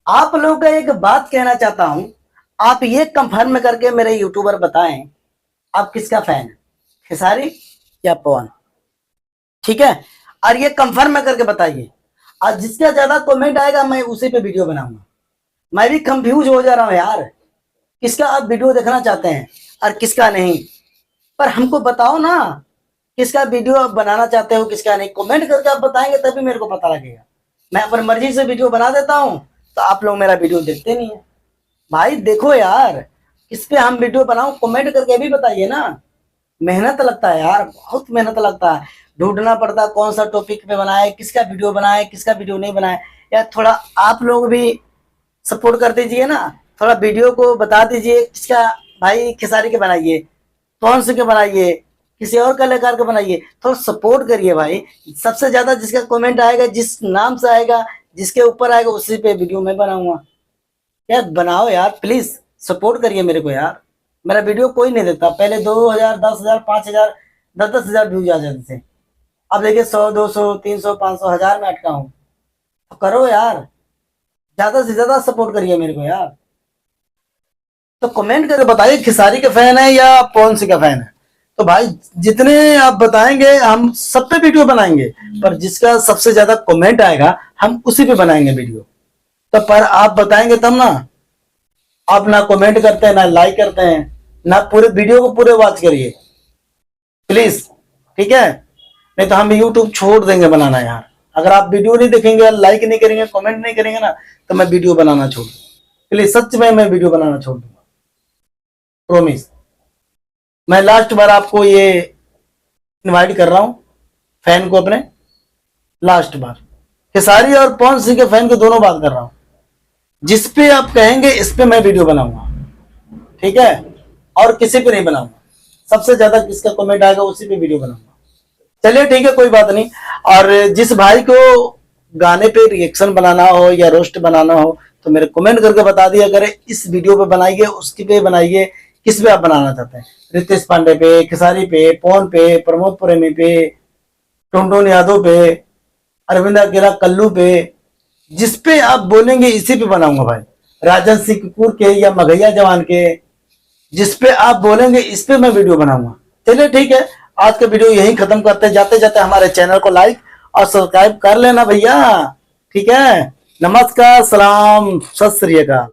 आप लोगों को एक बात कहना चाहता हूं। आप ये कंफर्म करके मेरे यूट्यूबर बताएं, आप किसका फैन है, खेसारी या पवन? ठीक है, और ये कंफर्म करके बताइए। और जिसका ज्यादा कमेंट आएगा मैं उसी पे वीडियो बनाऊंगा। मैं भी कंफ्यूज हो जा रहा हूं यार, किसका आप वीडियो देखना चाहते हैं और किसका नहीं। पर हमको बताओ ना, किसका वीडियो आप बनाना चाहते हो, किसका नहीं। कमेंट करके आप बताएंगे तभी मेरे को पता लगेगा। मैं अपनी मर्जी से वीडियो बना देता हूं तो आप लोग मेरा वीडियो देखते नहीं है। भाई देखो यार, किस पे हम वीडियो बनाऊं, कमेंट करके भी बताइए ना। मेहनत लगता है यार, बहुत मेहनत लगता है। ढूंढना पड़ता है कौन सा टॉपिक पे बनाए, किसका वीडियो बनाए, किसका वीडियो नहीं बनाए। यार थोड़ा आप लोग भी सपोर्ट कर दीजिए ना। थोड़ा वीडियो को बता दीजिए किसका। भाई खेसारी के बनाइए, कौन से के बनाइए, किसी और कलाकार के बनाइए। थोड़ा सपोर्ट करिए भाई। सबसे ज्यादा जिसका कमेंट आएगा, जिस नाम से आएगा, जिसके ऊपर आएगा, उसी पे वीडियो मैं बनाऊंगा। यार बनाओ यार, प्लीज सपोर्ट करिए मेरे को यार। मेरा वीडियो कोई नहीं देता। पहले 2000, 10,000, 5,000, 10,000 व्यूज आ जाते थे। अब देखिए 100, 200, 300, 500, 1000 में अटका हूँ। तो करो यार, ज्यादा से ज्यादा सपोर्ट करिए मेरे को यार। तो कमेंट करके बताइए खेसारी का फैन है या पवन सिंह का फैन है। तो भाई जितने आप बताएंगे हम सब पे वीडियो बनाएंगे, पर जिसका सबसे ज्यादा कमेंट आएगा हम उसी पे बनाएंगे वीडियो। तो पर आप बताएंगे तब ना। आप ना कमेंट करते हैं, ना लाइक करते हैं, ना पूरे वीडियो को पूरे वॉच करिए प्लीज। ठीक है, नहीं तो हम यूट्यूब छोड़ देंगे बनाना यार। अगर आप वीडियो नहीं देखेंगे, लाइक नहीं करेंगे, कमेंट नहीं करेंगे ना, तो मैं वीडियो बनाना छोड़ दूंगा। प्लीज सच में मैं वीडियो बनाना छोड़ दूंगा, प्रोमिस। मैं लास्ट बार आपको ये इनवाइट कर रहा हूं, फैन को अपने। लास्ट बार खेसारी और पवन सिंह के फैन को दोनों बात कर रहा हूं। जिस पे आप कहेंगे इस पे मैं वीडियो बनाऊंगा, ठीक है। और किसी पे नहीं बनाऊंगा। सबसे ज्यादा किसका कमेंट आएगा उसी पे वीडियो बनाऊंगा। चलिए ठीक है, कोई बात नहीं। और जिस भाई को गाने पे रिएक्शन बनाना हो या रोस्ट बनाना हो तो मेरे कमेंट करके बता दिया करें, इस वीडियो पे बनाइए, उसकी पे बनाइए। किस पे आप बनाना चाहते हैं, रितेश पांडे पे, खेसारी पे, पवन पे, प्रमोद प्रेमी पे, टुनटुन यादव पे, अरविंद अकेला कल्लू पे। जिस पे आप बोलेंगे इसी पे बनाऊंगा भाई। राजन सिंह कपूर के या मगैया जवान के, जिस पे आप बोलेंगे इस पे मैं वीडियो बनाऊंगा। चलिए ठीक है, आज का वीडियो यही खत्म करते हैं। जाते जाते हमारे चैनल को लाइक और सब्सक्राइब कर लेना भैया। ठीक है, नमस्कार, सलाम, सत श्री अकाल।